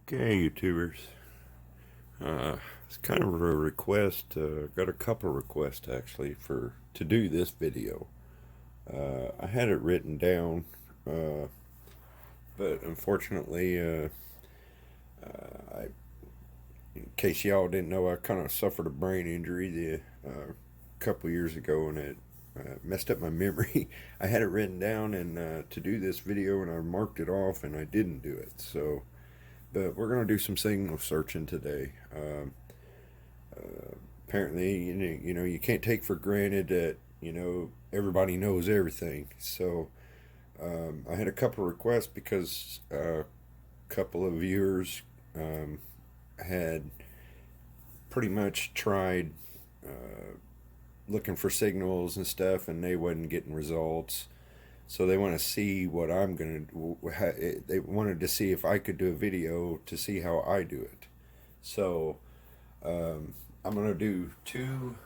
Okay, YouTubers. It's kind of a request. Got a couple requests actually for to do this video. I had it written down, uh, but unfortunately, in case y'all didn't know, I kind of suffered a brain injury couple years ago, and it messed up my memory. I had it written down and to do this video, and I marked it off, and I didn't do it. So, but we're gonna do some signal searching today. Apparently, you can't take for granted that everybody knows everything. So I had a couple of requests because a couple of viewers had pretty much tried looking for signals and stuff, and they wasn't getting results. So they want to see what I'm gonna do. They wanted to see if I could do a video to see how I do it. So I'm gonna do two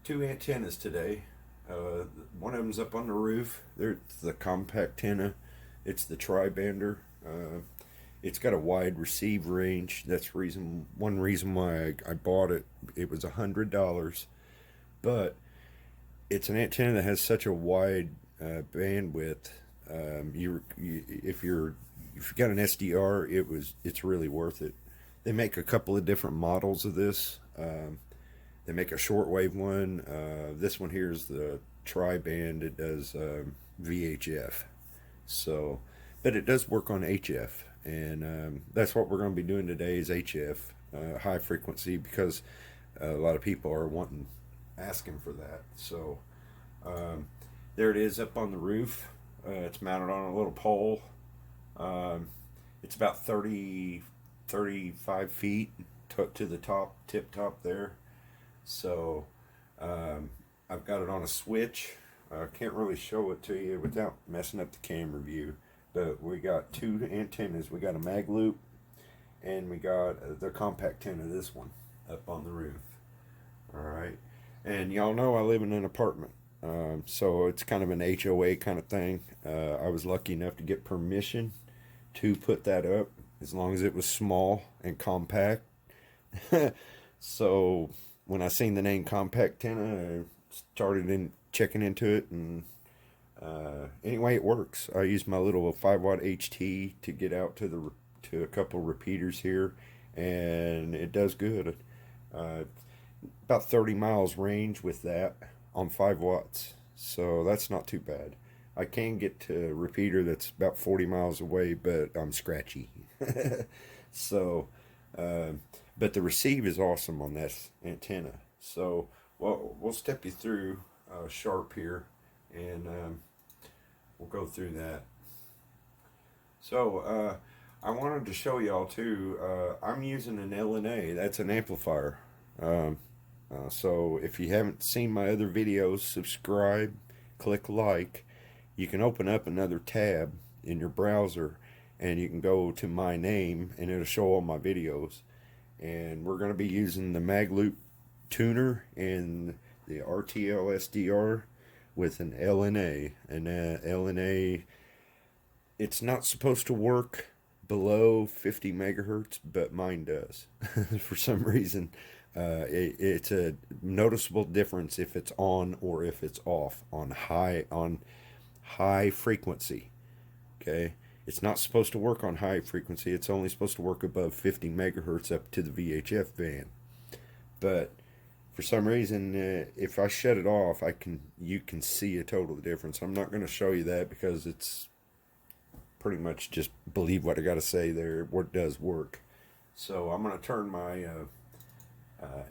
antennas today. One of them's up on the roof. There's the compact antenna. It's the tri-bander. It's got a wide receive range. That's one reason why I bought it. It was $100, but it's an antenna that has such a wide bandwidth. If you got an SDR, it's really worth it. They make a couple of different models of this. They make a shortwave one. This one here is the tri-band. It does VHF. So, but it does work on HF, and that's what we're going to be doing today is HF, high frequency, because a lot of people are asking for that. So there it is up on the roof. It's mounted on a little pole. It's about 35 feet to the tip top there. So I've got it on a switch. I can't really show it to you without messing up the camera view. But we got two antennas. We got a mag loop, and we got the compact antenna, this one, up on the roof. Alright. And y'all know I live in an apartment. So it's kind of an HOA kind of thing. I was lucky enough to get permission to put that up, as long as it was small and compact. So when I seen the name compact antenna, I started checking into it, and anyway, it works. I use my little 5-watt HT to get out to a couple repeaters here, and it does good. About 30 miles range with that on 5 watts, so that's not too bad. I can get to a repeater that's about 40 miles away, but I'm scratchy. So but the receive is awesome on this antenna. So we'll step you through sharp here, and we'll go through that. So I wanted to show y'all too, I'm using an LNA. That's an amplifier. So if you haven't seen my other videos, subscribe, click like. You can open up another tab in your browser, and you can go to my name, and it'll show all my videos. And we're going to be using the Magloop tuner and the RTL-SDR with an LNA. And LNA, it's not supposed to work below 50 megahertz, but mine does. For some reason, it's a noticeable difference if it's on or if it's off on high frequency. Okay, it's not supposed to work on high frequency. It's only supposed to work above 50 megahertz up to the VHF band. But for some reason, if I shut it off, you can see a total difference. I'm not going to show you that because it's pretty much just believe what I got to say there. What does work. So I'm going to turn my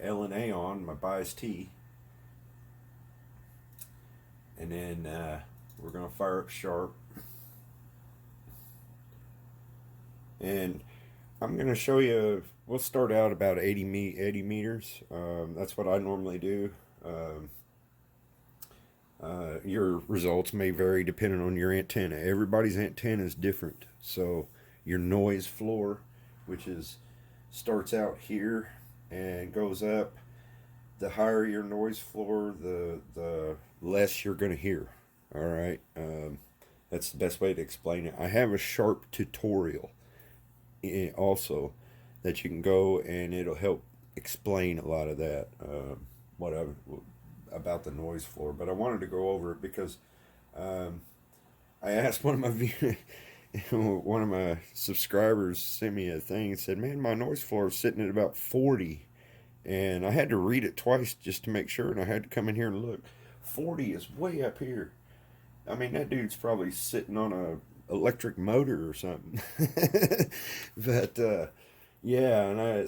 LNA on, my bias T, and then we're going to fire up sharp. And I'm going to show you, we'll start out about 80 meters. That's what I normally do. Your results may vary depending on your antenna. Everybody's antenna is different. So your noise floor, which starts out here and goes up, the higher your noise floor, the less you're going to hear. All right. That's the best way to explain it. I have a sharp tutorial also that you can go, and it'll help explain a lot of that, what I, about the noise floor. But I wanted to go over it because um, I asked one of my one of my subscribers sent me a thing and said, "Man, my noise floor is sitting at about 40." And I had to read it twice just to make sure, and I had to come in here and look. 40 is way up here. I mean, that dude's probably sitting on a electric motor or something. But yeah, and I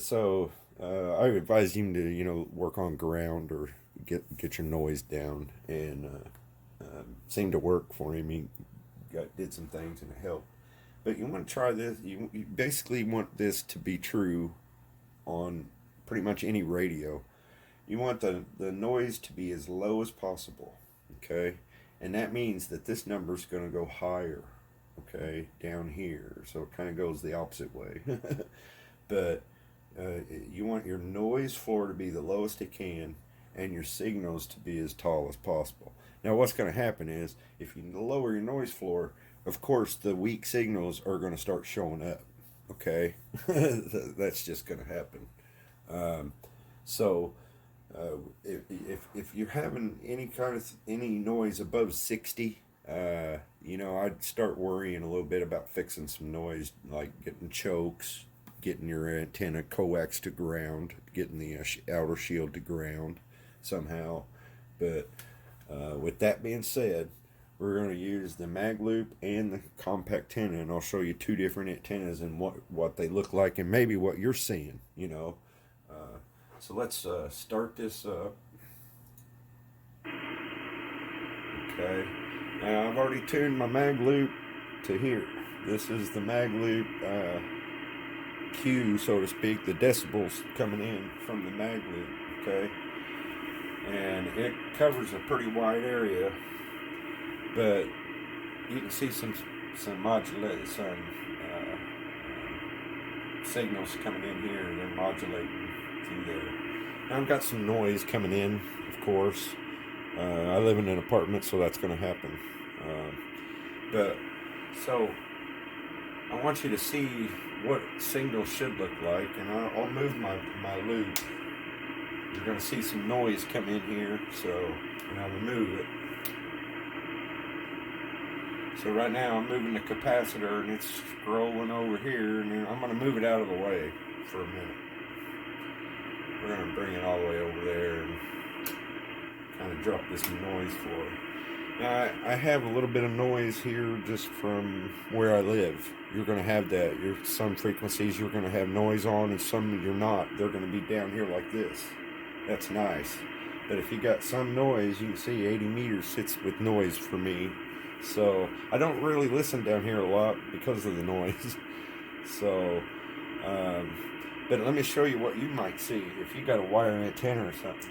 advise him to work on ground or get your noise down, and seemed to work for him. He did some things and it helped. But you want to try this. You basically want this to be true on pretty much any radio. You want the noise to be as low as possible, okay? And that means that this number is going to go higher, okay, down here. So it kind of goes the opposite way. But you want your noise floor to be the lowest it can and your signals to be as tall as possible. Now what's going to happen is if you lower your noise floor, of course the weak signals are going to start showing up, okay? That's just going to happen. Um, so if you're having any noise above 60, I'd start worrying a little bit about fixing some noise, like getting chokes, getting your antenna coax to ground, getting the outer shield to ground somehow. But with that being said, we're going to use the mag loop and the compact antenna, and I'll show you two different antennas and what they look like and maybe what you're seeing, So let's start this up. Okay. Now I've already tuned my mag loop to here. This is the mag loop cue, so to speak, the decibels coming in from the mag loop. Okay. And it covers a pretty wide area, but you can see some signals coming in here. They're modulating through there. Now I've got some noise coming in, of course. I live in an apartment, so that's going to happen. So I want you to see what signals should look like, and I'll move my loop. You're going to see some noise come in here, and I'll remove it. So right now I'm moving the capacitor, and it's scrolling over here, and I'm going to move it out of the way for a minute. We're going to bring it all the way over there and kind of drop this noise floor. Now I have a little bit of noise here just from where I live. You're going to have that. Some frequencies you're going to have noise on, and some you're not. They're going to be down here like this. That's nice. But if you got some noise, you can see 80 meters sits with noise for me. So I don't really listen down here a lot because of the noise. So, but let me show you what you might see if you got a wire antenna or something.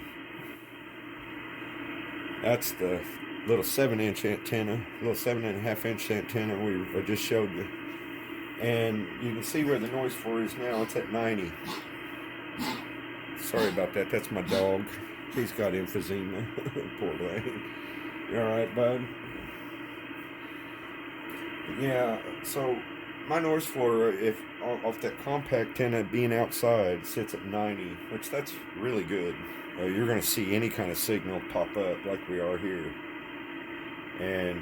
That's the little 7-inch antenna, little 7.5-inch antenna I just showed you. And you can see where the noise floor is now. It's at 90. Sorry about that. That's my dog. He's got emphysema. Poor thing. You alright, bud? Yeah, so my noise floor, if off that compact antenna being outside, sits at 90, which that's really good. You're going to see any kind of signal pop up like we are here. And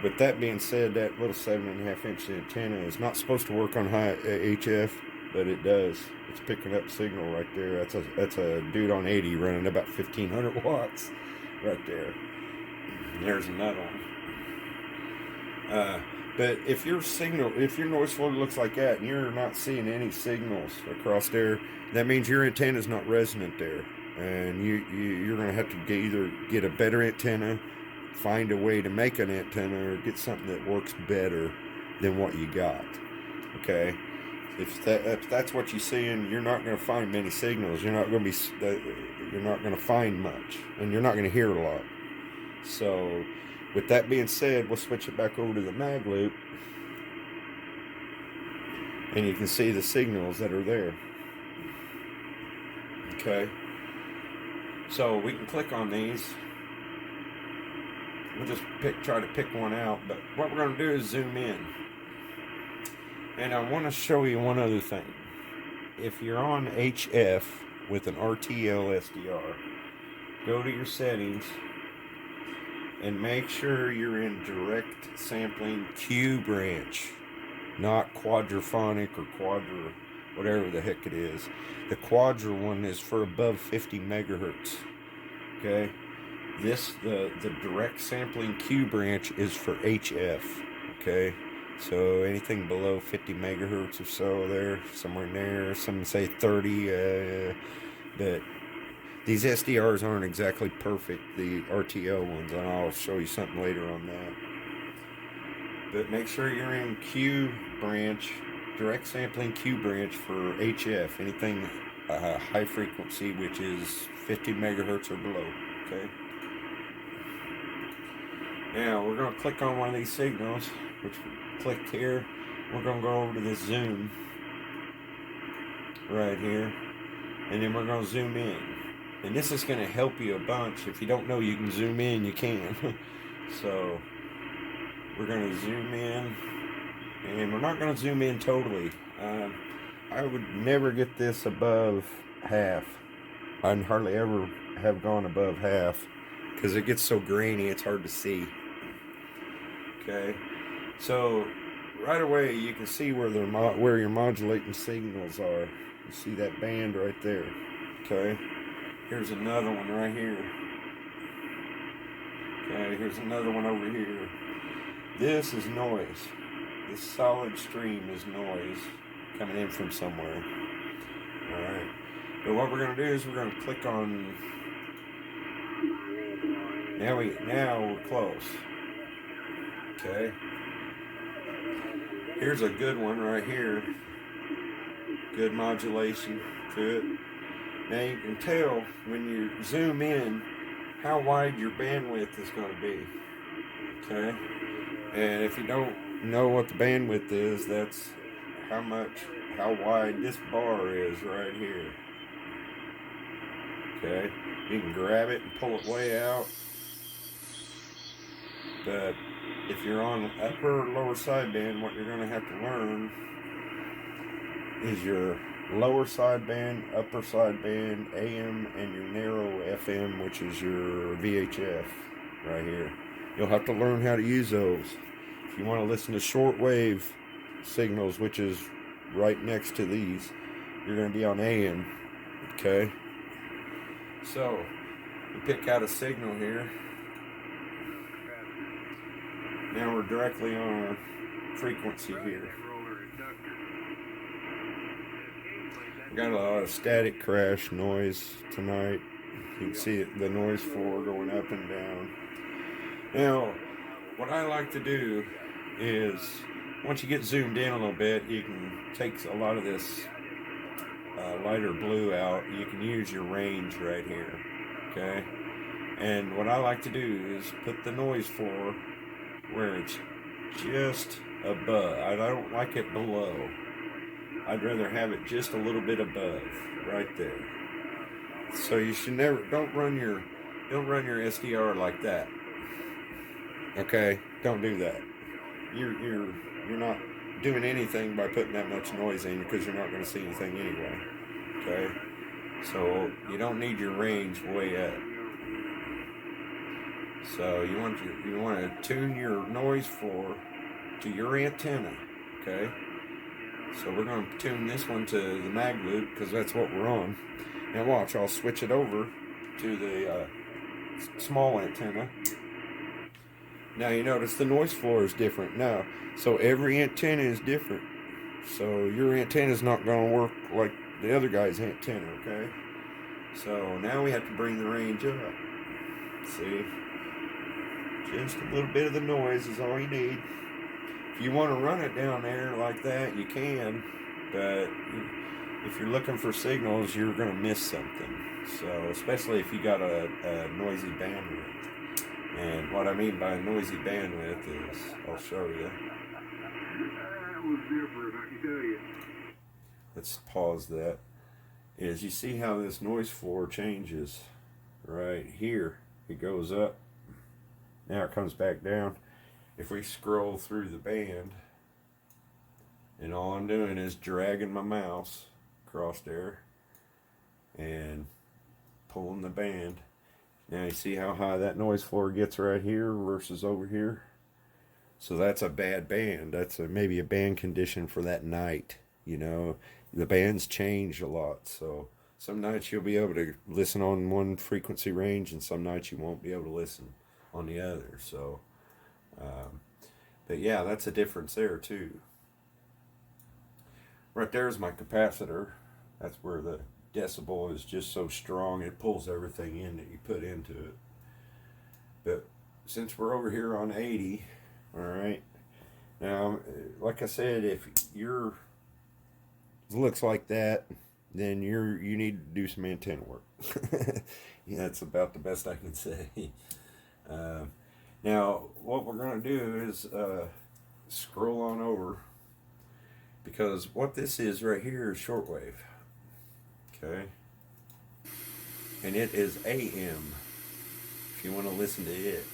with that being said, that little 7.5-inch antenna is not supposed to work on high HF, but it does. It's picking up signal right there. That's a dude on 80 running about 1,500 watts right there. And there's another one. But if your noise floor looks like that and you're not seeing any signals across there, that means your antenna is not resonant there, and you're going to have to either get a better antenna, find a way to make an antenna, or get something that works better than what you got. Okay, if that's what you're seeing, you're not going to find many signals. You're not going to find much, and you're not going to hear a lot. So, with that being said, we'll switch it back over to the mag loop, and you can see the signals that are there. Okay, so we can click on these, we'll just try to pick one out. But what we're going to do is zoom in. And I want to show you one other thing. If you're on HF with an RTL-SDR, go to your settings and make sure you're in direct sampling Q branch, not quadraphonic or quadra, whatever the heck it is. The quadra one is for above 50 megahertz. Okay, the direct sampling Q branch is for HF. Okay, so anything below 50 megahertz or so, there, somewhere in there. Some say 30, but these SDRs aren't exactly perfect, the RTL ones, and I'll show you something later on that. But make sure you're in Q branch, direct sampling Q branch for HF, anything high frequency, which is 50 megahertz or below. Okay. Now we're going to click on one of these signals, which we clicked here. We're going to go over to this zoom right here, and then we're going to zoom in. And this is going to help you a bunch. If you don't know you can zoom in, you can. So we're going to zoom in, and we're not going to zoom in totally. I would never get this above half. I hardly ever have gone above half because it gets so grainy it's hard to see. Okay, so right away you can see where where your modulating signals are. You see that band right there. Okay, here's another one right here. Okay, here's another one over here. This is noise. This solid stream is noise coming in from somewhere. Alright. But what we're going to do is we're going to click on... Now we're close. Okay. Here's a good one right here. Good modulation to it. Now you can tell when you zoom in how wide your bandwidth is going to be. Okay. And if you don't know what the bandwidth is, that's how wide this bar is right here. Okay, you can grab it and pull it way out. But if you're on upper or lower sideband, what you're going to have to learn is your lower sideband, upper sideband, AM, and your narrow FM, which is your VHF right here. You'll have to learn how to use those. If you want to listen to shortwave signals, which is right next to these, you're going to be on AM. Okay. So, we pick out a signal here. Now we're directly on our frequency here. We got a lot of static crash noise tonight. You can see the noise floor going up and down. Now, what I like to do is, once you get zoomed in a little bit, you can take a lot of this lighter blue out. You can use your range right here, okay? And what I like to do is put the noise floor where it's just above. I don't like it below. I'd rather have it just a little bit above, right there. So you should never, don't run your SDR like that. Okay, don't do that. You're not doing anything by putting that much noise in, because you're not going to see anything anyway. Okay, so you don't need your range way up. So you want to tune your noise floor to your antenna. Okay, so we're going to tune this one to the mag loop because that's what we're on. Now watch, I'll switch it over to the small antenna. Now you notice the noise floor is different now. So every antenna is different. So your antenna is not going to work like the other guy's antenna, okay? So now we have to bring the range up. See? Just a little bit of the noise is all you need. If you want to run it down there like that, you can. But if you're looking for signals, you're going to miss something. So, especially if you got a noisy bandwidth. And what I mean by noisy bandwidth is, I'll show you. That was different, I can tell you. Let's pause that. Is you see how this noise floor changes right here. It goes up Now it comes back down. If we scroll through the band, and all I'm doing is dragging my mouse across there and pulling the band. Now you see how high that noise floor gets right here versus over here? So that's a bad band. That's maybe a band condition for that night. You know, the bands change a lot. So some nights you'll be able to listen on one frequency range, and some nights you won't be able to listen on the other. So, but yeah, that's a difference there too. Right there is my capacitor. That's where the decibel is just so strong it pulls everything in that you put into it. But since we're over here on 80, all right, now like I said, if your looks like that, then you need to do some antenna work. Yeah, that's about the best I can say. Now what we're going to do is scroll on over, because what this is right here is shortwave. Okay, and it is AM if you want to listen to it.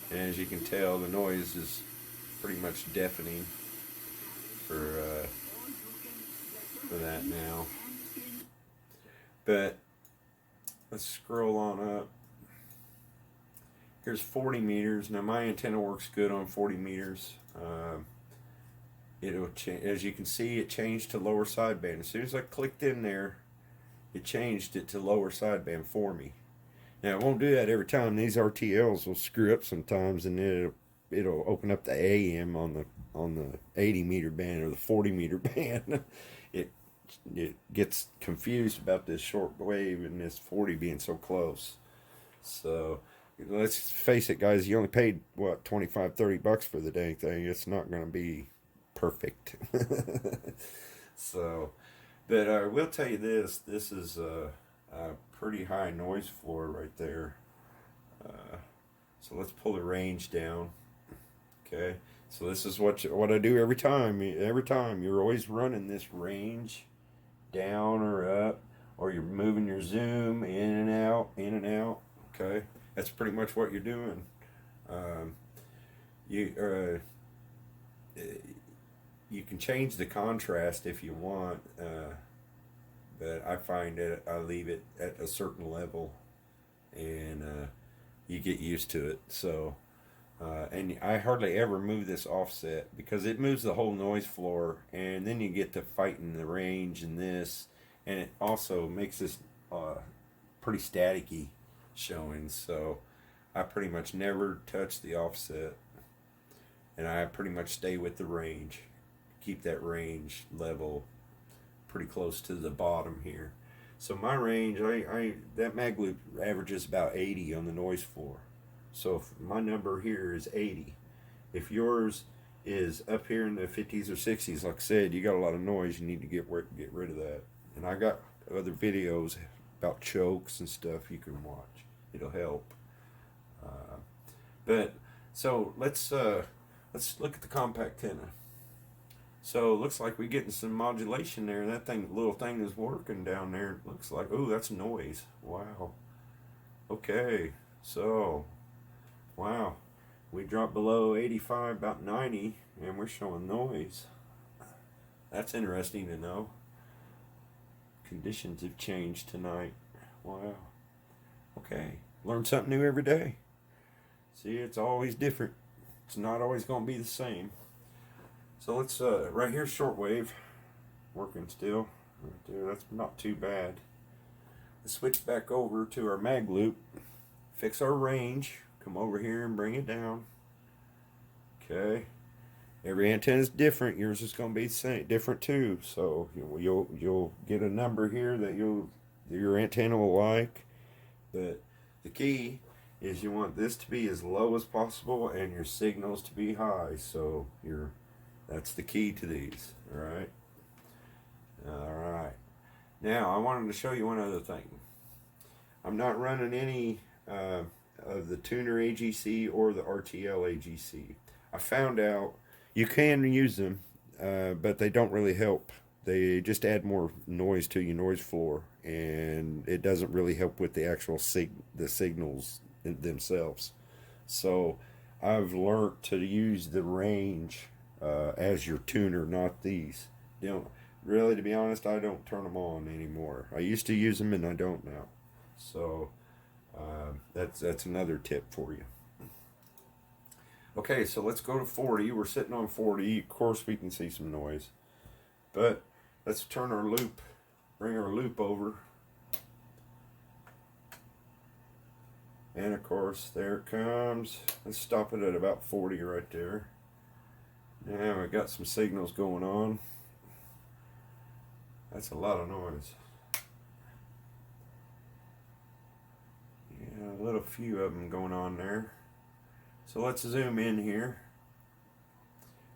And as you can tell, the noise is pretty much deafening for that now. But let's scroll on up. Here's 40 meters. Now my antenna works good on 40 meters. It'll as you can see, it changed to lower sideband. As soon as I clicked in there, it changed it to lower sideband for me. Now it won't do that every time. These RTLs will screw up sometimes, and it'll open up the AM on the 80 meter band or the 40 meter band. it gets confused about this short wave and this 40 being so close. So let's face it, guys, you only paid what, $25-$30 for the dang thing. It's not going to be perfect. So, but I will tell you this is a pretty high noise floor right there. So let's pull the range down. Okay, so this is what I do every time. You're always running this range down or up, or you're moving your zoom in and out, in and out. Okay, that's pretty much what you're doing. You can change the contrast if you want, but I find that I leave it at a certain level, and you get used to it. So, and I hardly ever move this offset, because it moves the whole noise floor, and then you get to fighting the range and this, and it also makes this pretty staticky showing. So I pretty much never touch the offset, and I pretty much stay with the range. Keep that range level pretty close to the bottom here. So my range, that mag loop averages about 80 on the noise floor. So if my number here is 80, if yours is up here in the 50s or 60s, like I said, you got a lot of noise, you need to get rid of that. And I got other videos about chokes and stuff you can watch. It'll help. But so let's look at the compact antenna. So it looks like we're getting some modulation there. That little thing is working down there. It looks like, oh, that's noise. Wow. Okay, so, wow. We dropped below 85, about 90, and we're showing noise. That's interesting to know. Conditions have changed tonight. Wow. Okay, learn something new every day. See, it's always different. It's not always going to be the same. So let's, right here, shortwave, working still. Right there, that's not too bad. Let's switch back over to our mag loop, fix our range, come over here and bring it down. Okay. Every antenna is different. Yours is going to be the same, different too. So you'll get a number here that your antenna will like. But the key is you want this to be as low as possible and your signals to be high. So that's the key to these. All right. All right. Now I wanted to show you one other thing. I'm not running any of the tuner AGC or the RTL AGC. I found out you can use them, but they don't really help. They just add more noise to your noise floor, and it doesn't really help with the actual the signals themselves. So I've learned to use the range as your tuner, not these. You know, really, to be honest, I don't turn them on anymore. I used to use them, and I don't now. So that's another tip for you. Okay, so let's go to 40. We're sitting on 40. Of course, we can see some noise, but let's turn our loop, bring our loop over. And of course, there it comes. Let's stop it at about 40 right there. Now we got some signals going on. That's a lot of noise. Yeah, a little few of them going on there. So let's zoom in here.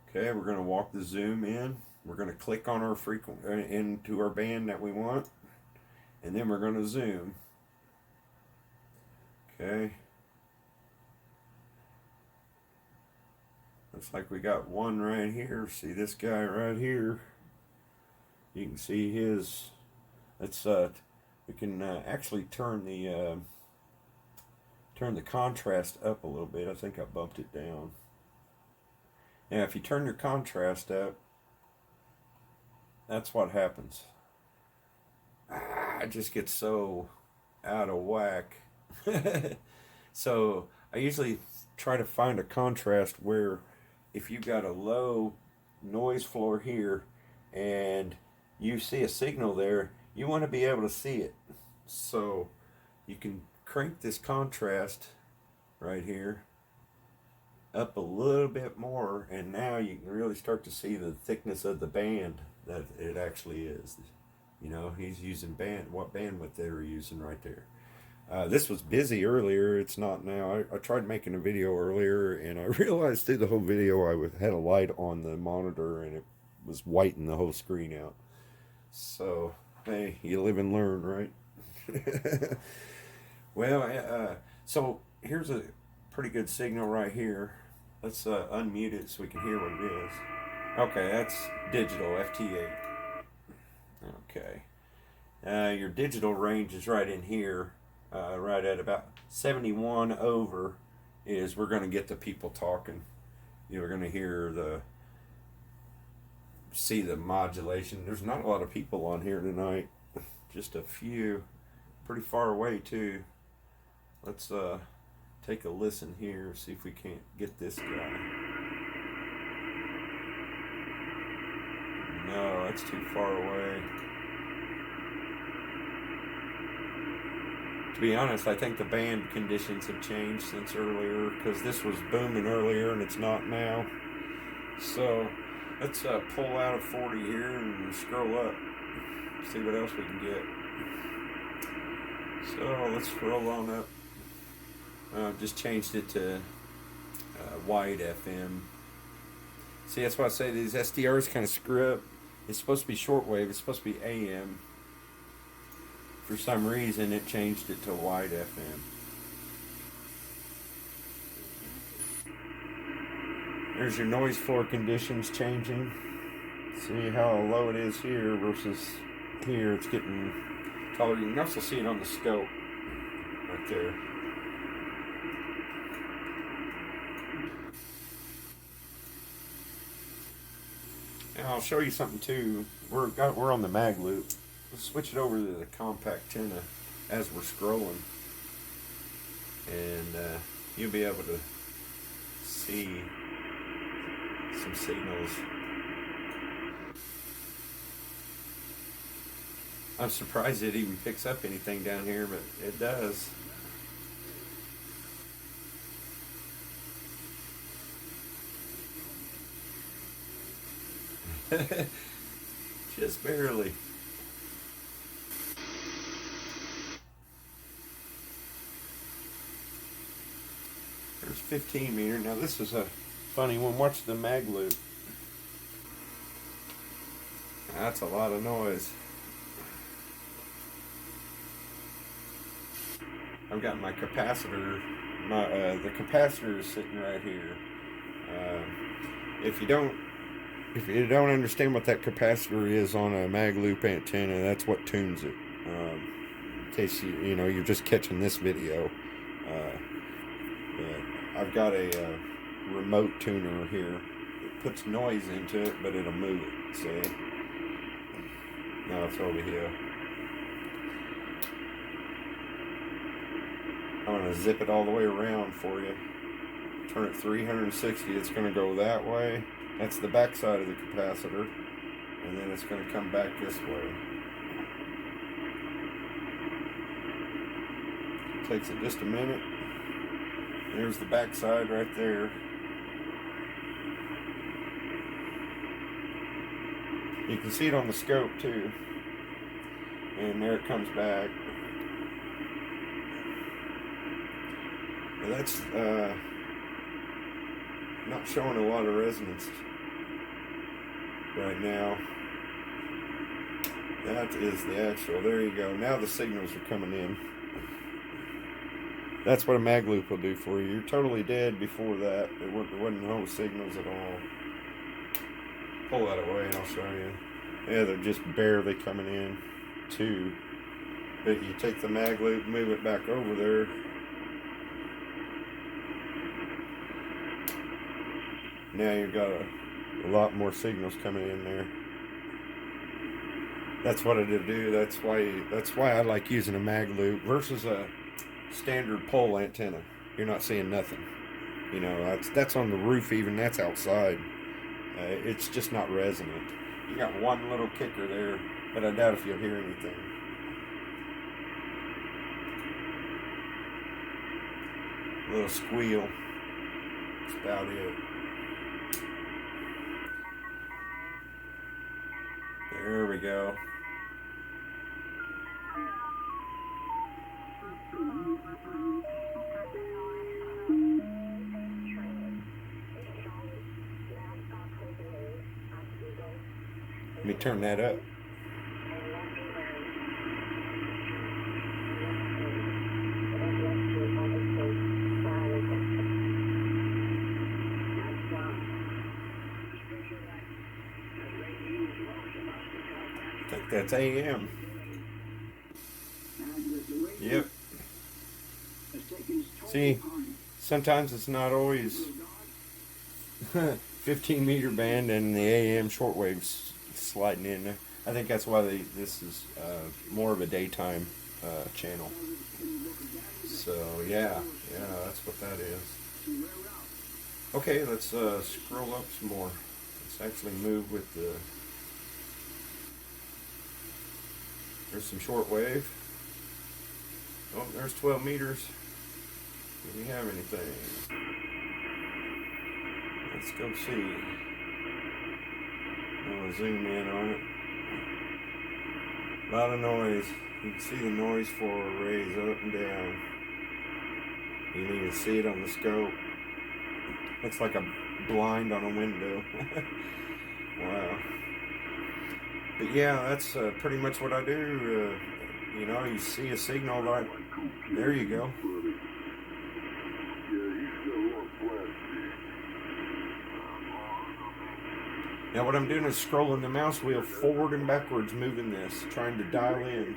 Okay, we're going to walk the zoom in. We're going to click on our into our band that we want, and then we're going to zoom. Okay. Looks like we got one right here. See this guy right here? You can see his. Let's we can actually turn the contrast up a little bit. I think I bumped it down. Now, if you turn your contrast up, that's what happens. It just gets so out of whack. So I usually try to find a contrast where if you got a low noise floor here and you see a signal there, you want to be able to see it. So you can crank this contrast right here up a little bit more, and now you can really start to see the thickness of the band that it actually is. You know, he's using what bandwidth they were using right there. This was busy earlier. It's not now. I tried making a video earlier, and I realized through the whole video I had a light on the monitor, and it was whiting the whole screen out. So, hey, you live and learn, right? Well, so here's a pretty good signal right here. Let's unmute it so we can hear what it is. Okay, that's digital, FT8. Okay. Your digital range is right in here. Right at about 71 over is we're going to get the people talking. You're going to see the modulation. There's not a lot of people on here tonight. Just a few. Pretty far away too. Let's take a listen here, see if we can't get this guy. No, that's too far away. To be honest, I think the band conditions have changed since earlier, because this was booming earlier and it's not now. So let's pull out of 40 here and scroll up, see what else we can get. So let's scroll on up. Just changed it to wide FM. See, that's why I say these SDRs kind of screw up. It's supposed to be shortwave. It's supposed to be AM. For some reason, it changed it to wide FM. There's your noise floor conditions changing. See how low it is here versus here. It's getting taller. You can also see it on the scope right there. And I'll show you something too. We're on the mag loop. Let's switch it over to the compact antenna as we're scrolling, and you'll be able to see some signals. I'm surprised it even picks up anything down here, but it does. Just barely. There's 15 meter. Now this is a funny one. Watch the mag loop. That's a lot of noise. I've got my capacitor. The capacitor is sitting right here. If you don't understand what that capacitor is on a mag loop antenna, that's what tunes it. in case you know you're just catching this video. But I've got a remote tuner here. It puts noise into it, but it'll move it. See? Now it's over here. I'm going to zip it all the way around for you. Turn it 360. It's going to go that way. That's the back side of the capacitor. And then it's going to come back this way. Takes it just a minute. There's the back side right there. You can see it on the scope too. And there it comes back. Now that's not showing a lot of resonance right now. That is the actual. There you go. Now the signals are coming in. That's what a mag loop will do for you. You're totally dead before that. There wasn't no signals at all. Pull that away and I'll show you. Yeah, they're just barely coming in too. But you take the mag loop, move it back over there. Now you've got a lot more signals coming in there. That's what it'll do. That's why I like using a mag loop versus a standard pole antenna. You're not seeing nothing. You know, that's on the roof even. That's outside. It's just not resonant. You got one little kicker there, but I doubt if you'll hear anything. A little squeal. That's about it. There we go. Let me turn that up. I think that's AM. Yep. See, sometimes it's not always 15 meter band and the AM shortwaves sliding in there. I think that's why this is more of a daytime channel. So yeah, that's what that is. Okay, let's scroll up some more. Let's actually move with the. There's some shortwave. Oh, there's 12 meters. Do we have anything? Let's go see. I'm going to zoom in on it. A lot of noise. You can see the noise floor raise up and down. You can even see it on the scope. Looks like a blind on a window. Wow. But yeah, that's pretty much what I do. You know, you see a signal right there. You go. Now what I'm doing is scrolling the mouse wheel forward and backwards, moving this, trying to dial in.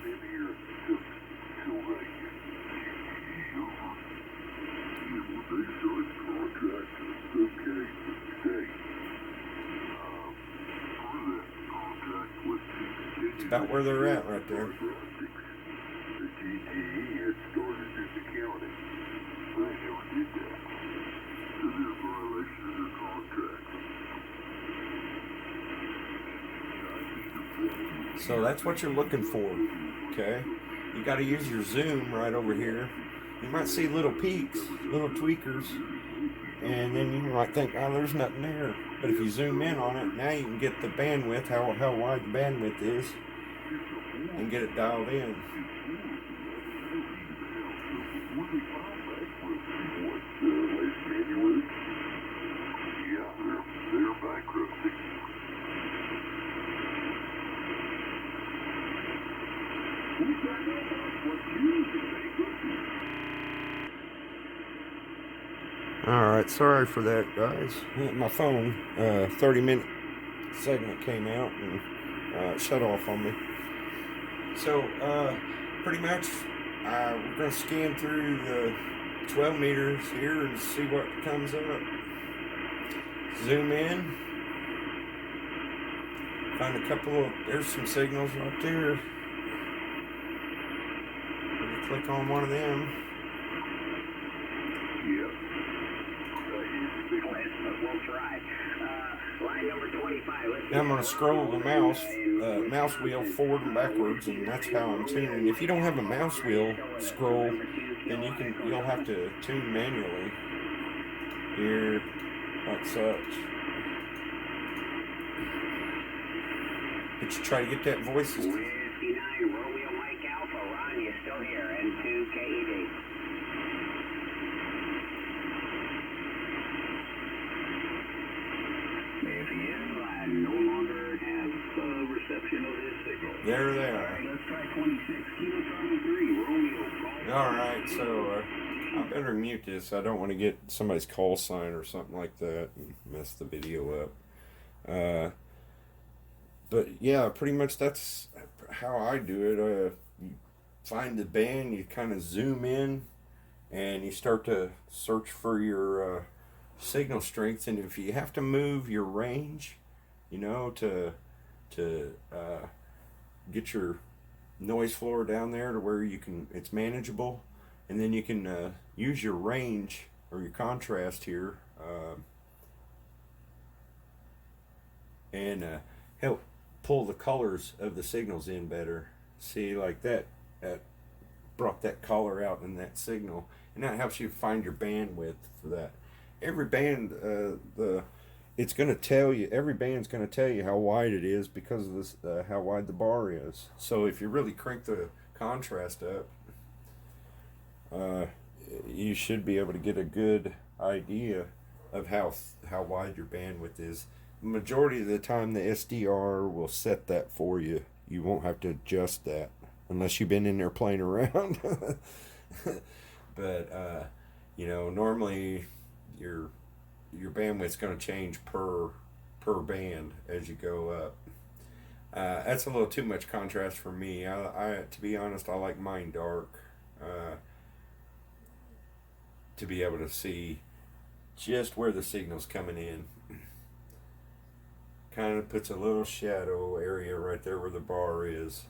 It's about where they're at right there. So that's what you're looking for, okay? You got to use your zoom right over here. You might see little peaks, little tweakers, and then you might think, oh, there's nothing there. But if you zoom in on it, now you can get the bandwidth, how wide the bandwidth is, and get it dialed in. Alright, sorry for that, guys. My phone, 30-minute segment came out and shut off on me. So, pretty much, we're going to scan through the 12 meters here and see what comes up. Zoom in. Find a couple of, there's some signals right there. Click on one of them. Yep. We'll try. Line number 25. Now I'm going to scroll the mouse wheel forward and backwards, and that's how I'm tuning. If you don't have a mouse wheel scroll, then you'll have to tune manually here, like such. But you try to get that voice. Whiskey 9, Romeo Mike Alpha. Ron, you still here? And 2 KED. If you no longer have reception of this signal. There they are. Let's try 26. Kilo Charlie 3, Romeo. Alright, so I better mute this. I don't want to get somebody's call sign or something like that and mess the video up. But yeah, pretty much that's how I do it. You find the band, you kind of zoom in, and you start to search for your signal strength. And if you have to move your range, you know, to get your noise floor down there to where it's manageable, and then you can use your range or your contrast here and help pull the colors of the signals in better. See, like that brought that color out in that signal, and that helps you find your bandwidth for that. Every band, it's going to tell you, every band's going to tell you how wide it is because of this, how wide the bar is. So if you really crank the contrast up, you should be able to get a good idea of how wide your bandwidth is. Majority of the time the SDR will set that for you. You won't have to adjust that unless you've been in there playing around. But you know, normally your bandwidth's going to change per band as you go up. That's a little too much contrast for me. I to be honest, I like mine dark to be able to see just where the signal's coming in. Kind of puts a little shadow area right there where the bar is.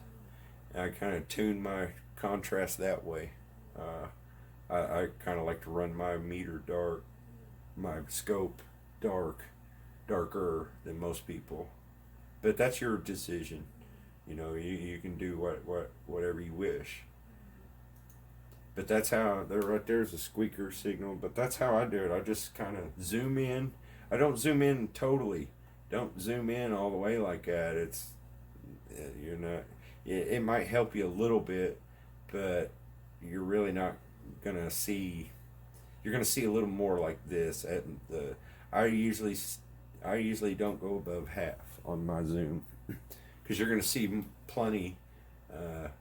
And I kind of tune my contrast that way. I kind of like to run my meter dark, my scope darker than most people. But that's your decision. You know, you can do whatever you wish. But that's how, right there's a squeaker signal, but that's how I do it. I just kind of zoom in. I don't zoom in totally. Don't zoom in all the way like that. It's, you're not, it might help you a little bit, but you're really not going to see, you're going to see a little more like this. I usually don't go above half on my zoom because you're going to see plenty, and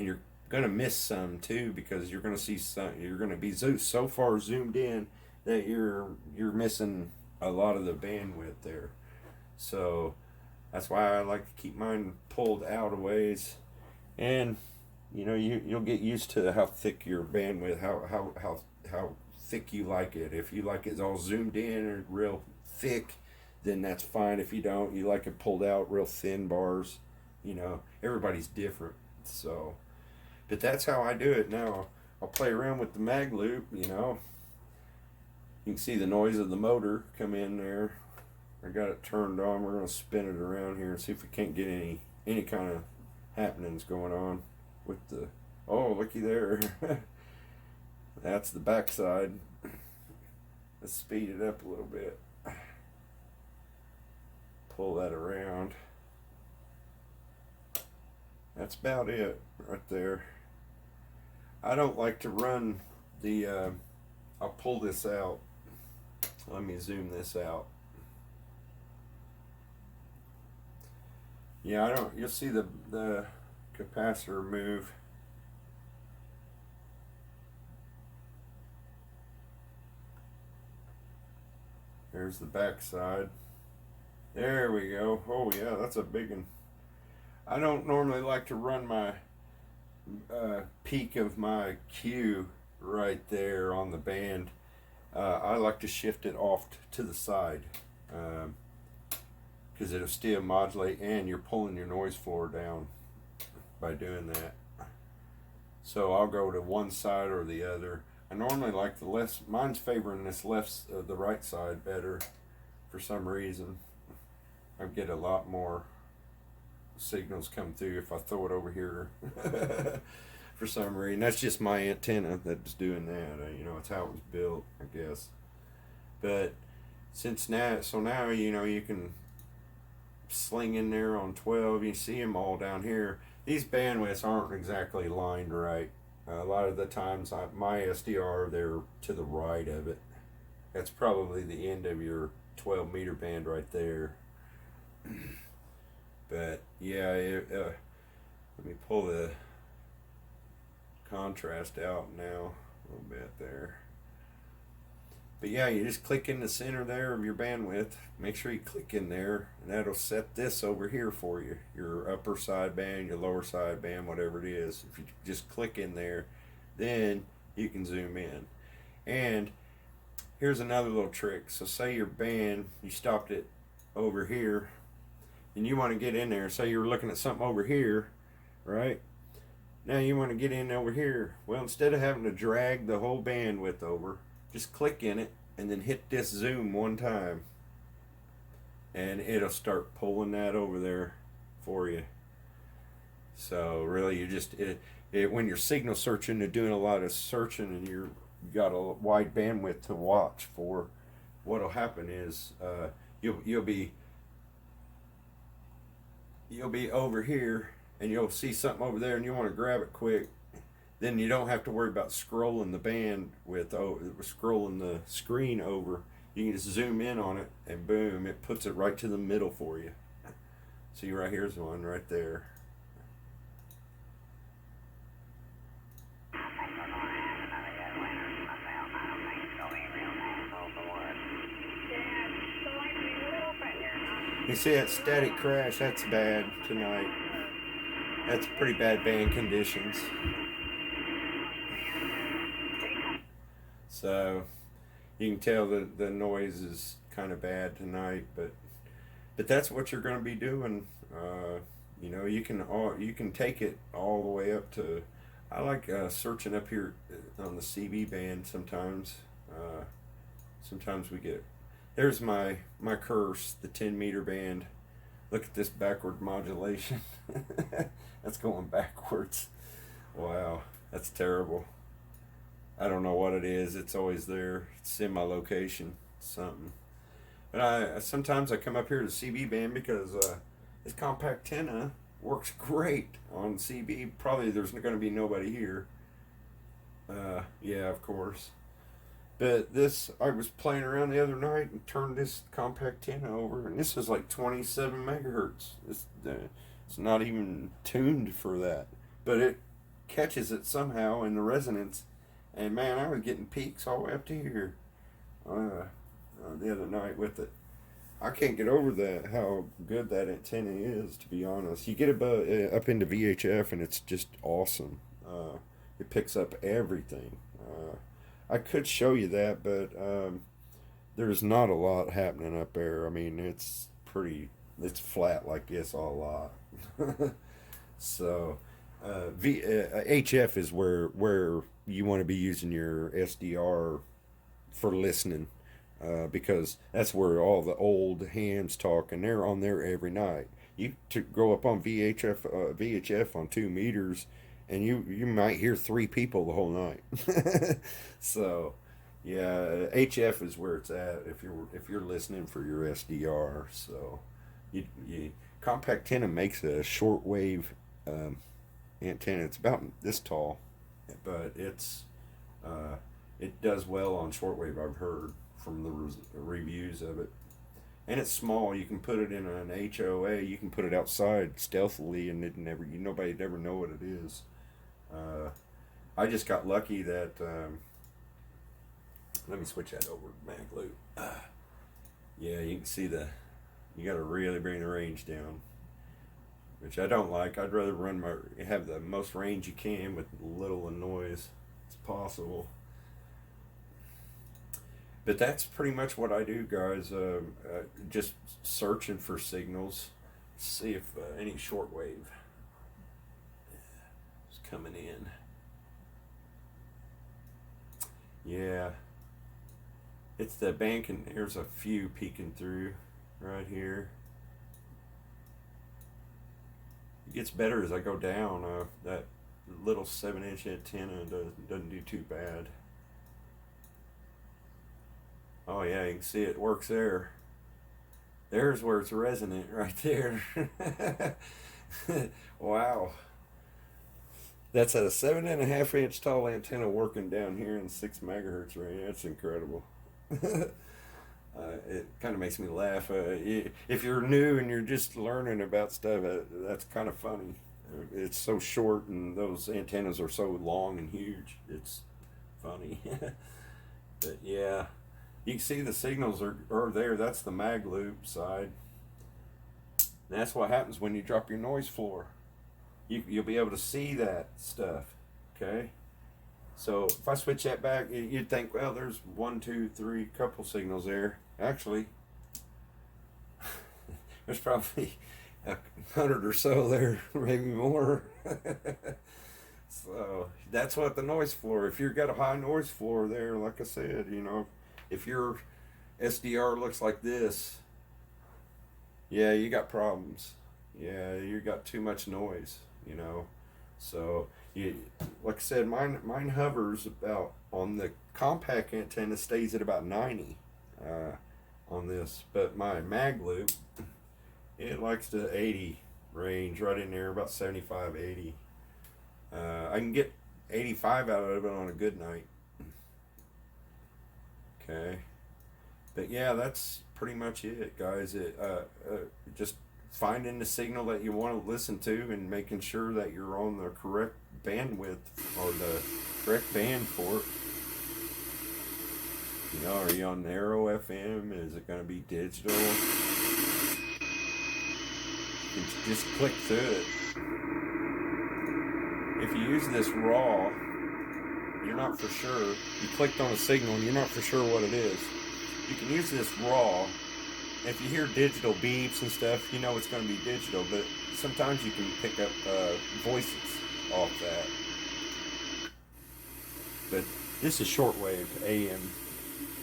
you're going to miss some too because you're going to see some. You're going to be so far zoomed in that you're missing a lot of the bandwidth there. So that's why I like to keep mine pulled out a ways, and you know you'll get used to how thick your bandwidth, how thick you like it. If you like it all zoomed in or real thick, then that's fine. If you don't, you like it pulled out real thin bars. You know, everybody's different. So, but that's how I do it now. I'll play around with the mag loop, you know. You can see the noise of the motor come in there. I got it turned on. We're going to spin it around here and see if we can't get any kind of happenings going on with the, oh, looky there. That's the backside. Let's speed it up a little bit. Pull that around. That's about it right there. I don't like to run the, I'll pull this out. Let me zoom this out. Yeah, I don't, you'll see the capacitor move. There's the back side. There we go. Oh yeah, that's a big one. I don't normally like to run my peak of my cue right there on the band. I like to shift it off to the side because it'll still modulate, and you're pulling your noise floor down by doing that. So I'll go to one side or the other. I normally like the left. Mine's favoring this the right side better for some reason. I get a lot more signals come through if I throw it over here. For some reason, that's just my antenna that's doing that. It's how it was built, I guess. But now you can sling in there on 12. You see them all down here. These bandwidths aren't exactly lined right. A lot of the times, my SDR, they're to the right of it. That's probably the end of your 12 meter band right there. But yeah, let me pull the contrast out now a little bit there. But yeah, you just click in the center there of your bandwidth. Make sure you click in there, and that'll set this over here for you. Your upper sideband, your lower sideband, whatever it is. If you just click in there, then you can zoom in. And here's another little trick. So say your band, you stopped it over here, and you want to get in there. Say you were looking at something over here, right? Now you want to get in over here. Well, instead of having to drag the whole bandwidth over, just click in it and then hit this zoom one time, and it'll start pulling that over there for you. So really, you just when you're signal searching and doing a lot of searching, and you got a wide bandwidth to watch for, what'll happen is you'll be over here, and you'll see something over there, and you want to grab it quick. Then you don't have to worry about scrolling the scrolling the screen over. You can just zoom in on it, and boom, it puts it right to the middle for you. See, right here's one right there. You see that static crash? That's bad tonight. That's pretty bad band conditions. So you can tell that the noise is kind of bad tonight, but that's what you're going to be doing. You can take it all the way up to. I like searching up here on the CB band sometimes. Sometimes we get. There's my curse, the 10 meter band. Look at this backward modulation. That's going backwards. Wow, that's terrible. I don't know what it is. It's always there. It's in my location. Something. But sometimes I come up here to CB band because this compact antenna works great on CB. Probably there's going to be nobody here. Yeah, of course. But I was playing around the other night and turned this compact antenna over, and this is like 27 megahertz. It's not even tuned for that, but it catches it somehow in the resonance. And man, I was getting peaks all the way up to here the other night with it. I can't get over that, how good that antenna is, to be honest. You get it up into VHF, and it's just awesome. It picks up everything. I could show you that, but there's not a lot happening up there. I mean, it's flat like this a lot. So HF is where you want to be using your SDR for listening, because that's where all the old hams talk, and they're on there every night. You go up on VHF on 2 meters, and you might hear 3 people the whole night. So yeah, HF is where it's at if you're listening for your SDR. So compact antenna makes a shortwave antenna. It's about this tall, but it does well on shortwave. I've heard from the reviews of it, and it's small. You can put it in an HOA. You can put it outside stealthily, and nobody'd ever know what it is. I just got lucky that. Let me switch that over to mag loop. Yeah, you can see you got to really bring the range down. which I don't like. I'd rather have the most range you can with little noise as possible. But that's pretty much what I do, guys. Just searching for signals, see if any shortwave is coming in. Yeah, it's the bank, and there's a few peeking through right here. It gets better as I go down. That little 7-inch antenna doesn't do too bad. Oh yeah, you can see it works there. There's where it's resonant right there. Wow. That's at a 7.5-inch tall antenna working down here in 6 megahertz range. That's incredible. It kind of makes me laugh. If you're new and you're just learning about stuff, that's kind of funny. It's so short and those antennas are so long and huge. It's funny. But yeah, you can see the signals are there. That's the mag loop side. And that's what happens when you drop your noise floor. You'll be able to see that stuff. Okay? So if I switch that back, you'd think, well, there's 1, 2, 3, couple signals there. Actually, there's probably 100 or so there, maybe more. So that's what the noise floor. If you've got a high noise floor there, like I said, if your SDR looks like this, yeah, you got problems. Yeah, you got too much noise. So like I said, mine hovers about on the compact antenna, stays at about 90 on this, but my mag loop, it likes the 80 range, right in there, about 75, 80. I can get 85 out of it on a good night. Okay, but yeah, that's pretty much it, guys. Just finding the signal that you want to listen to and making sure that you're on the correct bandwidth or the correct band for it. Are you on narrow FM? Is it going to be digital? You can just click through it. If you use this raw, you're not for sure. You clicked on a signal and you're not for sure what it is. You can use this raw. If you hear digital beeps and stuff, you know it's going to be digital, but sometimes you can pick up voices off that. But this is shortwave AM.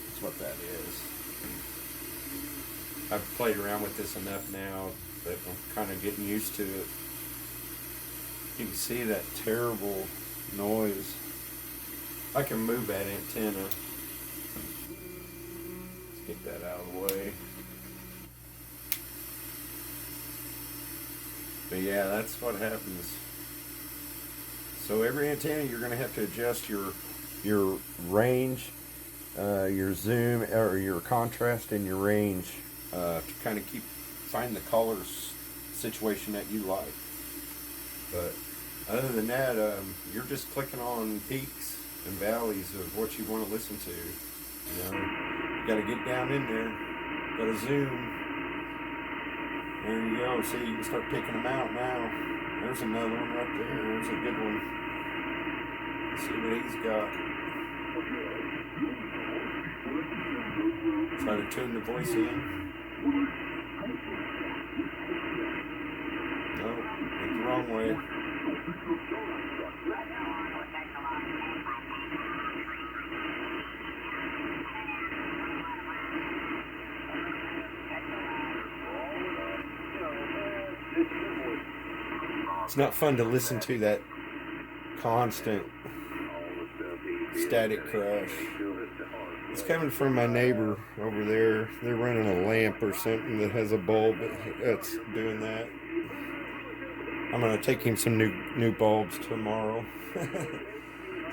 That's what that is. I've played around with this enough now that I'm kind of getting used to it. You can see that terrible noise. I can move that antenna. Let's get that out of the way. But yeah, that's what happens. So every antenna, you're going to have to adjust your range, your zoom, or your contrast and your range to kind of find the color situation that you like. But other than that, you're just clicking on peaks and valleys of what you want to listen to. You got to get down in there. Got to zoom. There you go. See, you can start picking them out now. There's another one right there. There's a good one. Let's see what he's got. Try to tune the voice in. No, went the wrong way. It's not fun to listen to that constant static crash. It's coming from my neighbor over there. They're running a lamp or something that has a bulb that's doing that. I'm gonna take him some new bulbs tomorrow.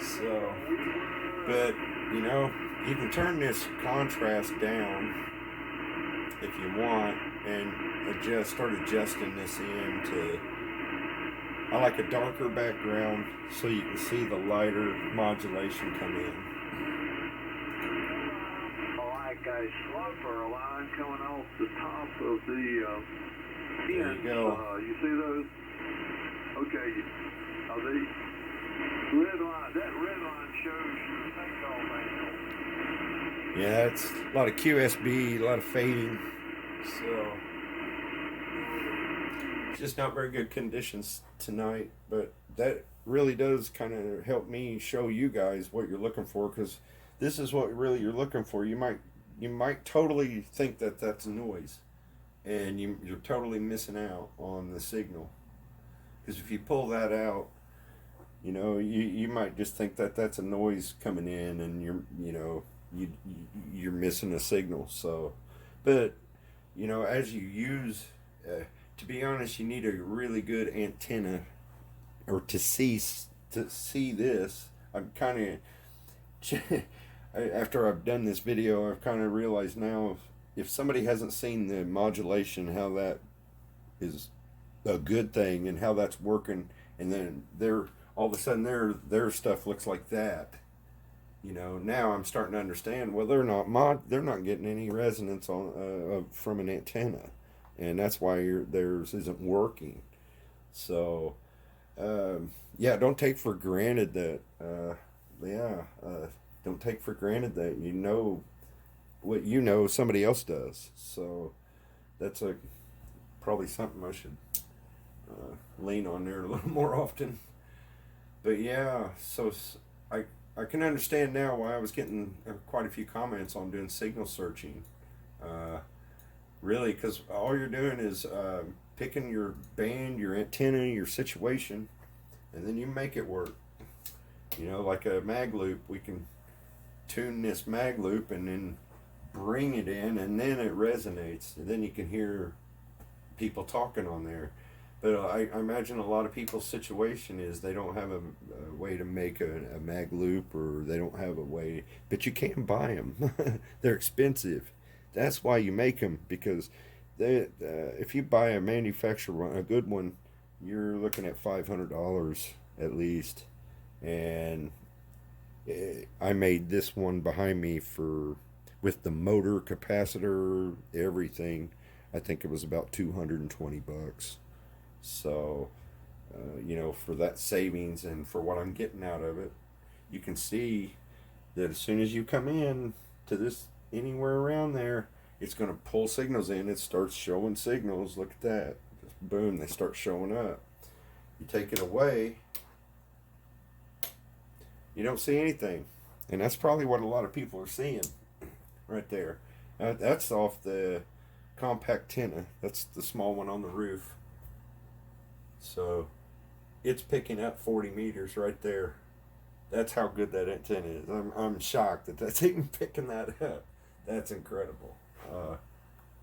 So, but you can turn this contrast down if you want and start adjusting this into. I like a darker background so you can see the lighter modulation come in. Like a slumber line coming off the top of the There you go. You see those? Okay. Are they red line? That red line shows your takeoff angle. Yeah, it's a lot of QSB, a lot of fading. So it's just not very good conditions tonight. But that really does kind of help me show you guys what you're looking for, because this is what really you're looking for. You might totally think that that's noise, and you're totally missing out on the signal. Because if you pull that out, you might just think that that's a noise coming in, and you're missing a signal. So, but as you use, to be honest, you need a really good antenna, or to see this. I'm kind of after I've done this video, I've kind of realized now, if somebody hasn't seen the modulation, how that is a good thing and how that's working, and then all of a sudden their stuff looks like that. Now I'm starting to understand. Well, they're not getting any resonance on from an antenna, and that's why theirs isn't working. So yeah, don't take for granted that. Don't take for granted that what somebody else does. So that's probably something I should lean on there a little more often. But yeah, so I can understand now why I was getting quite a few comments on doing signal searching. Really, because all you're doing is picking your band, your antenna, your situation, and then you make it work. Like a mag loop, we can tune this mag loop and then bring it in, and then it resonates, and then you can hear people talking on there. But I imagine a lot of people's situation is they don't have a way to make a mag loop, or they don't have a way, but you can buy them. They're expensive. That's why you make them, because if you buy a manufacturer one, a good one, you're looking at $500 at least. And I made this one behind me with the motor, capacitor, everything. I think it was about $220. So, for that savings and for what I'm getting out of it, you can see that as soon as you come in to this, anywhere around there, it's going to pull signals in. It starts showing signals. Look at that. Just boom, they start showing up. You take it away, you don't see anything. And that's probably what a lot of people are seeing right there. That's off the compact antenna. That's the small one on the roof. So it's picking up 40 meters right there. That's how good that antenna is. I'm shocked that that's even picking that up. That's incredible.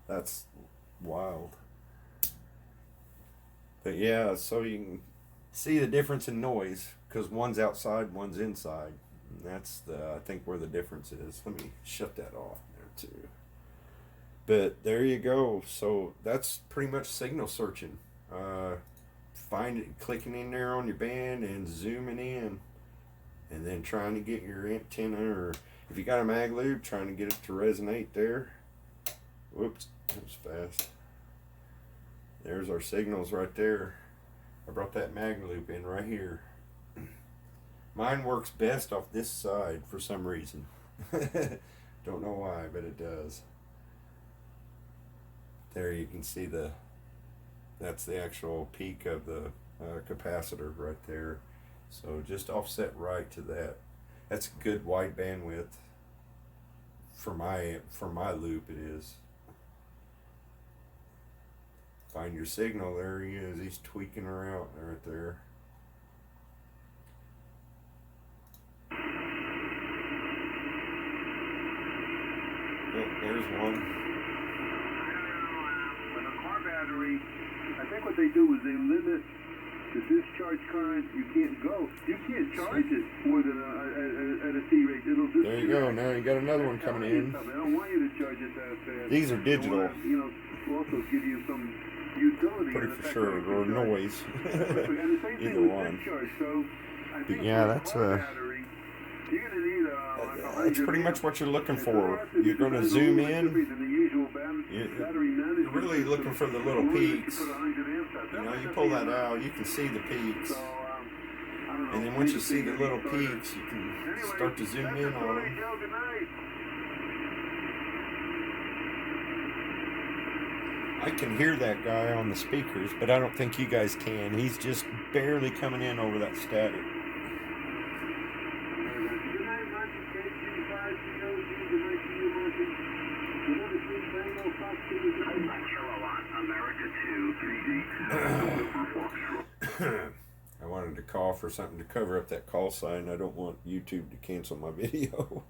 That's wild. But yeah, so you can see the difference in noise, because one's outside, one's inside. And that's I think where the difference is. Let me shut that off there too. But there you go. So that's pretty much signal searching. Clicking in there on your band and zooming in, and then trying to get your antenna, or if you got a mag loop, trying to get it to resonate there. Whoops, that was fast. There's our signals right there. I brought that mag loop in right here. Mine works best off this side for some reason. Don't know why, but it does. There you can see that's the actual peak of the capacitor right there. So just offset right to that. That's a good wide bandwidth for my loop. It is. Find your signal. There he is. He's tweaking her out right there. Yep, there's one. On a car battery, I think what they do is they limit the discharge current. You can't charge it more than at a C rate. It'll just. There you go. Now you got another one coming in. I don't want you to charge it that fast. These are digital. Also give you some utility. Pretty for sure, or noise. And the same Either thing with one. discharge. So I think Yeah, for a that's car battery, you're gonna need a That's pretty much what you're looking for. You're going to zoom in. You're really looking for the little peaks. You know, you pull that out, you can see the peaks. And then once you see the little peaks, you can start to zoom in on them. I can hear that guy on the speakers, but I don't think you guys can. He's just barely coming in over that static. I wanted to cough or something to cover up that call sign. I don't want YouTube to cancel my video.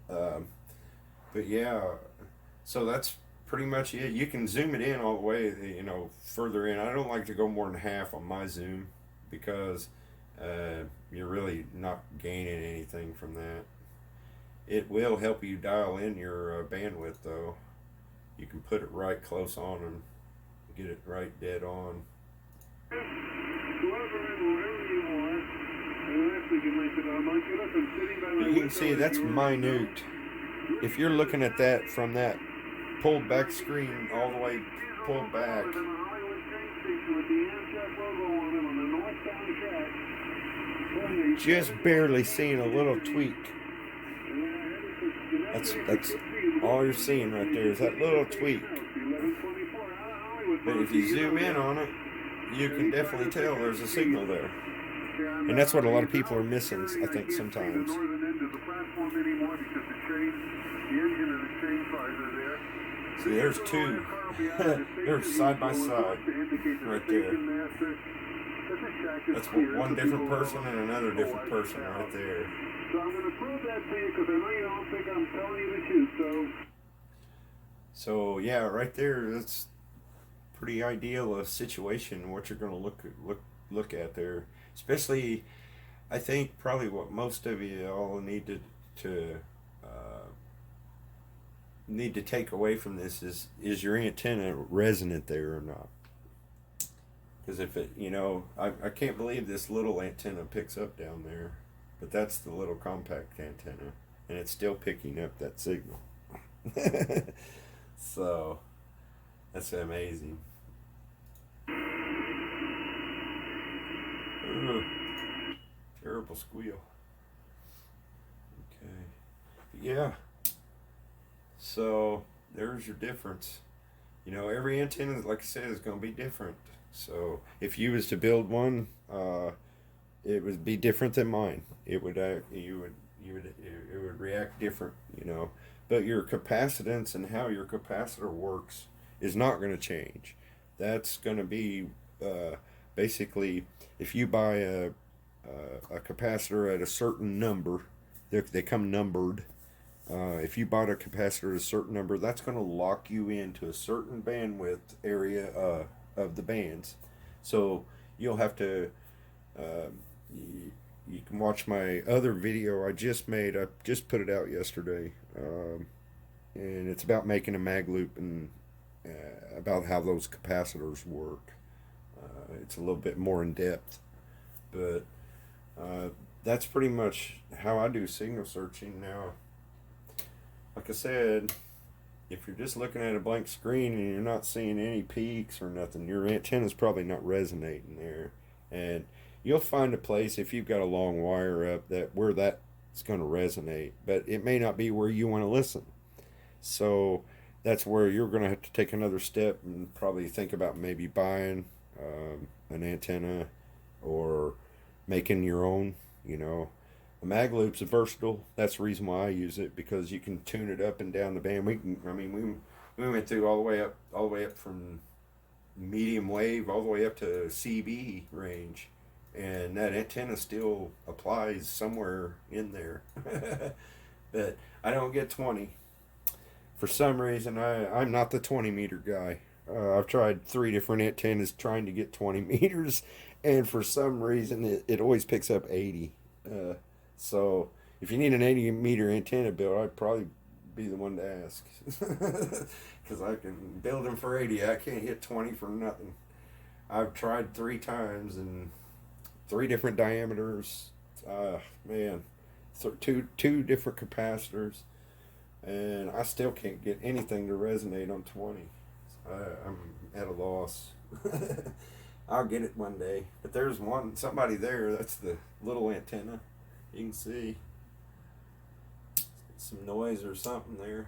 But yeah, so that's pretty much it. You can zoom it in all the way, you know, further in. I don't like to go more than half on my zoom because you're really not gaining anything from that. It will help you dial in your bandwidth though. You can put it right close on and get it right dead on. But you can see that's minute. If you're looking at that from that pulled back screen all the way pulled back, just barely seeing a little tweak. That's all you're seeing right there is that little tweak. But if you zoom in on it, you can definitely tell there's a signal there. And that's what a lot of people are missing, I think, sometimes. See, there's two. They're side by side right there. That's one different person and another different person right there. So I'm going to prove that to you because I know you don't think I'm telling you the truth. So yeah, right there, that's pretty ideal a situation what you're going to look at there. Especially, I think probably what most of you all need to take away from this is your antenna resonant there or not? Because if it, you know, I can't believe this little antenna picks up down there, but that's the little compact antenna, and it's still picking up that signal. So that's amazing. Ugh, terrible squeal. Okay. Yeah. So there's your difference. You know, every antenna, like I said, is going to be different. So if you was to build one, it would be different than mine. It would it would react different. You know, but your capacitance and how your capacitor works is not going to change. That's going to be basically, if you buy a capacitor at a certain number, they come numbered. If you bought a capacitor at a certain number, that's going to lock you into a certain bandwidth area of the bands. So you'll have to, you can watch my other video I just made. I just put it out yesterday. And it's about making a mag loop and about how those capacitors work. It's a little bit more in depth, but that's pretty much how I do signal searching now. Like I said, if you're just looking at a blank screen and you're not seeing any peaks or nothing, your antenna's probably not resonating there. And you'll find a place if you've got a long wire up where that's going to resonate, but it may not be where you want to listen. So that's where you're going to have to take another step and probably think about maybe buying an antenna or making your own. You know, a mag loop's versatile. That's the reason why I use it, because you can tune it up and down the band. We went through all the way up from medium wave all the way up to CB range, and that antenna still applies somewhere in there. But I don't get 20. For some reason, I'm not the 20 meter guy. I've tried 3 different antennas trying to get 20 meters, and for some reason it always picks up 80. So if you need an 80 meter antenna built, I'd probably be the one to ask, because I can build them for 80. I can't hit 20 for nothing. I've tried 3 times and 3 different diameters. Man, two different capacitors, and I still can't get anything to resonate on 20. I'm at a loss. I'll get it one day. But there's somebody there. That's the little antenna. You can see some noise or something there.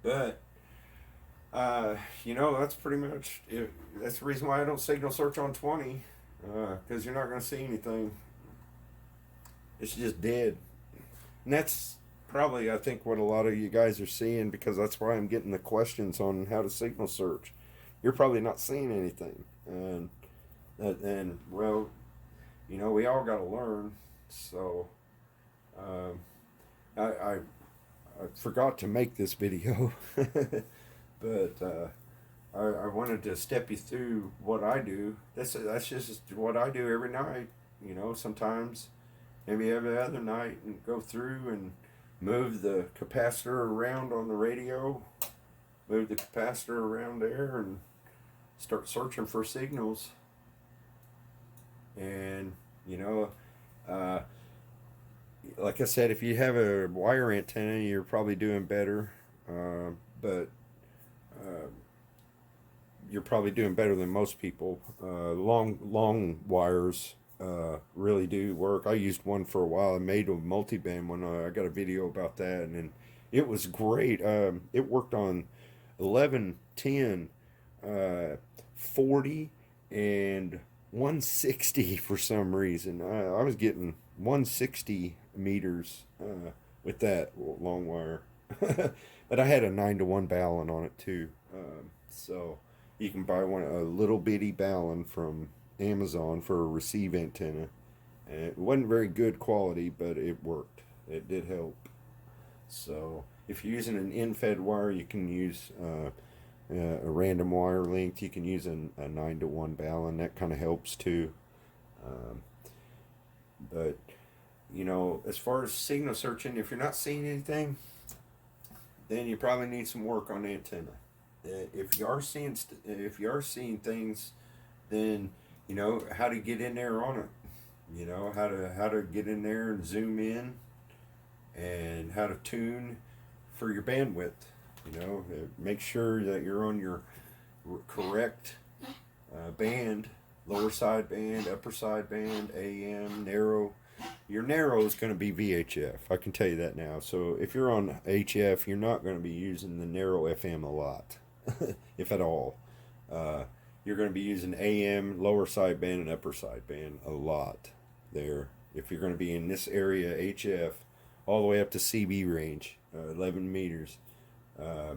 But that's pretty much it. That's the reason why I don't signal search on 20, because you're not going to see anything. It's just dead. And that's probably, I think, what a lot of you guys are seeing, because that's why I'm getting the questions on how to signal search. You're probably not seeing anything. And well, we all got to learn. So I forgot to make this video, but I wanted to step you through what I do. That's just what I do every night. Sometimes maybe every other night, and go through and move the capacitor around on the radio, move the capacitor around there, and start searching for signals. And like I said, if you have a wire antenna, you're probably doing better, but you're probably doing better than most people. Long wires really do work. I used one for a while. I made a multiband one. I got a video about that, and it was great. It worked on 11, 10, 40, and 160 for some reason. I was getting 160 meters with that long wire. But I had a 9-to-1 balun on it too. So you can buy a little bitty balun from Amazon for a receive antenna. And it wasn't very good quality, but it worked. It did help. So if you're using an in-fed wire, you can use a random wire length. You can use a 9-to-1 balun. That kind of helps too. But as far as signal searching, if you're not seeing anything, then you probably need some work on the antenna. If you are seeing things, then how to get in there on it. How to get in there and zoom in, and how to tune for your bandwidth. Make sure that you're on your correct band, lower side band, upper side band, AM, narrow. Your narrow is going to be VHF. I can tell you that now. So if you're on HF, you're not going to be using the narrow FM a lot, if at all. You're going to be using AM, lower side band, and upper side band a lot there. If you're going to be in this area, HF, all the way up to CB range, 11 meters. Or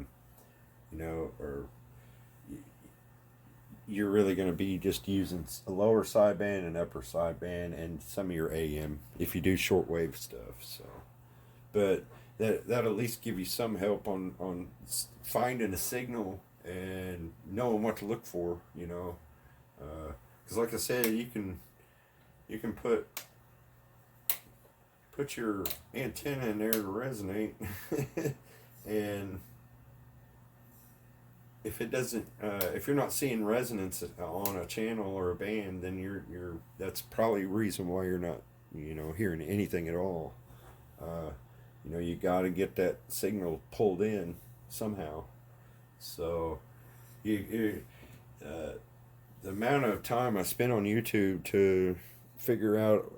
you're really going to be just using a lower sideband and upper sideband and some of your AM if you do shortwave stuff. So, but that at least give you some help on finding a signal and knowing what to look for. Because like I said, you can put your antenna in there to resonate, and if it doesn't, if you're not seeing resonance on a channel or a band, then that's probably a reason why you're not, hearing anything at all. You got to get that signal pulled in somehow. So, the amount of time I spent on YouTube to figure out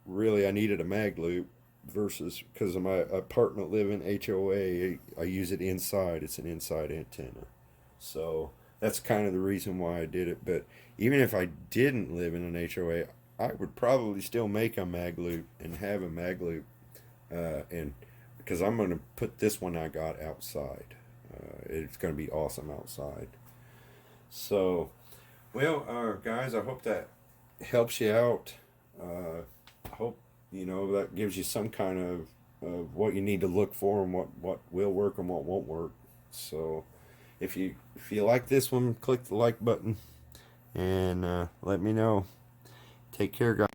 really I needed a mag loop versus, because of my apartment living HOA, I use it inside. It's an inside antenna. So that's kind of the reason why I did it. But even if I didn't live in an HOA, I would probably still make a mag loop and have a mag loop, and because I'm going to put this one I got outside. It's going to be awesome outside. So, well, guys, I hope that helps you out. I hope that gives you some kind of what you need to look for and what will work and what won't work. So if you like this one, click the like button and let me know. Take care, guys.